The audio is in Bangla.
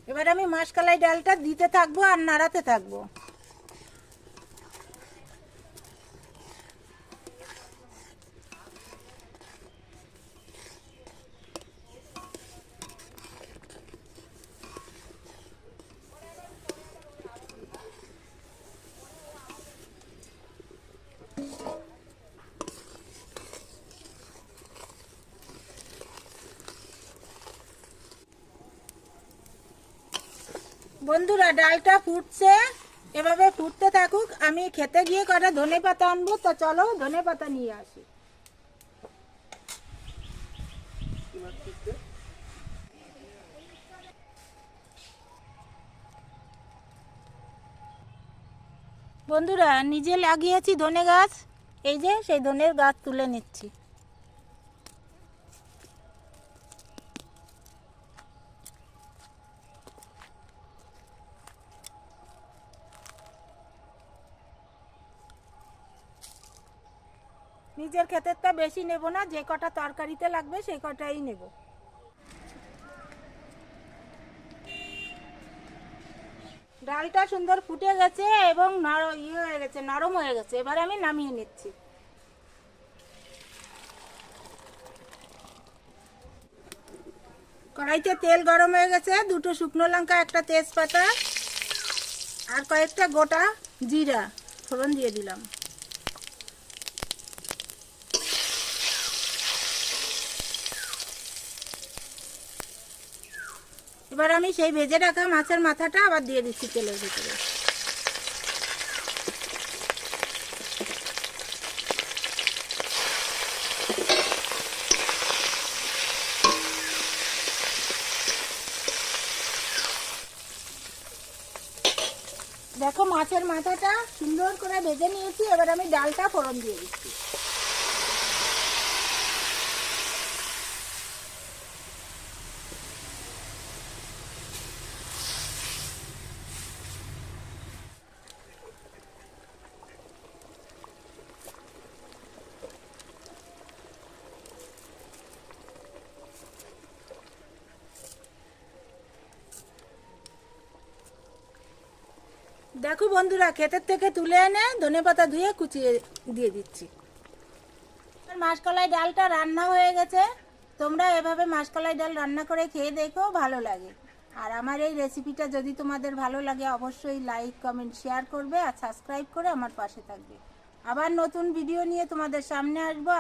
এবার আমি মাসকলাই ডালটা দিতে থাকবো আর নাড়াতে থাকবো। বন্ধুরা, ডালটা ফুটছে, এভাবে ফুটতে থাকুক। আমি খেতে গিয়ে কটা ধনেপাতা আনবো, তো চলো ধনেপাতা নিয়ে আসি। বন্ধুরা, নিজে লাগিয়েছি ধনে গাছ, এই যে সেই ধনের গাছ তুলে নিচ্ছি। নিজের ক্ষেতেরটা বেশি নেব না, যে কটা তরকারিতে লাগবে সেই কটাই নেব। ডালটা সুন্দর ফুটে গেছে এবং হয়ে গেছে, নরম হয়ে গেছে। এবার আমি নামিয়ে নিচ্ছি। কড়াইতে তেল গরম হয়ে গেছে, দুটো শুকনো লঙ্কা, একটা তেজপাতা আর কয়েকটা গোটা জিরা ফোড়ন দিয়ে দিলাম। এবার আমি সেই ভেজে রাখা মাছের মাথাটা আবার দিয়ে দিচ্ছি তেলের ভিতরে। দেখো, মাছের মাথাটা সুন্দর করে ভেজে নিয়েছি। এবার আমি ডালটা ফোড়ন দিয়ে দিচ্ছি। দেখো বন্ধুরা, ক্ষেতের থেকে তুলে এনে ধনেপাতা ধুয়ে কুচিয়ে দিয়ে দিচ্ছি। মাসকলাই ডালটা রান্না হয়ে গেছে। তোমরা এভাবে মাসকলাই ডাল রান্না করে খেয়ে দেখো, ভালো লাগে। আর আমার এই রেসিপিটা যদি তোমাদের ভালো লাগে, অবশ্যই লাইক, কমেন্ট, শেয়ার করবে আর সাবস্ক্রাইব করে আমার পাশে থাকবে। আবার নতুন ভিডিও নিয়ে তোমাদের সামনে আসবো।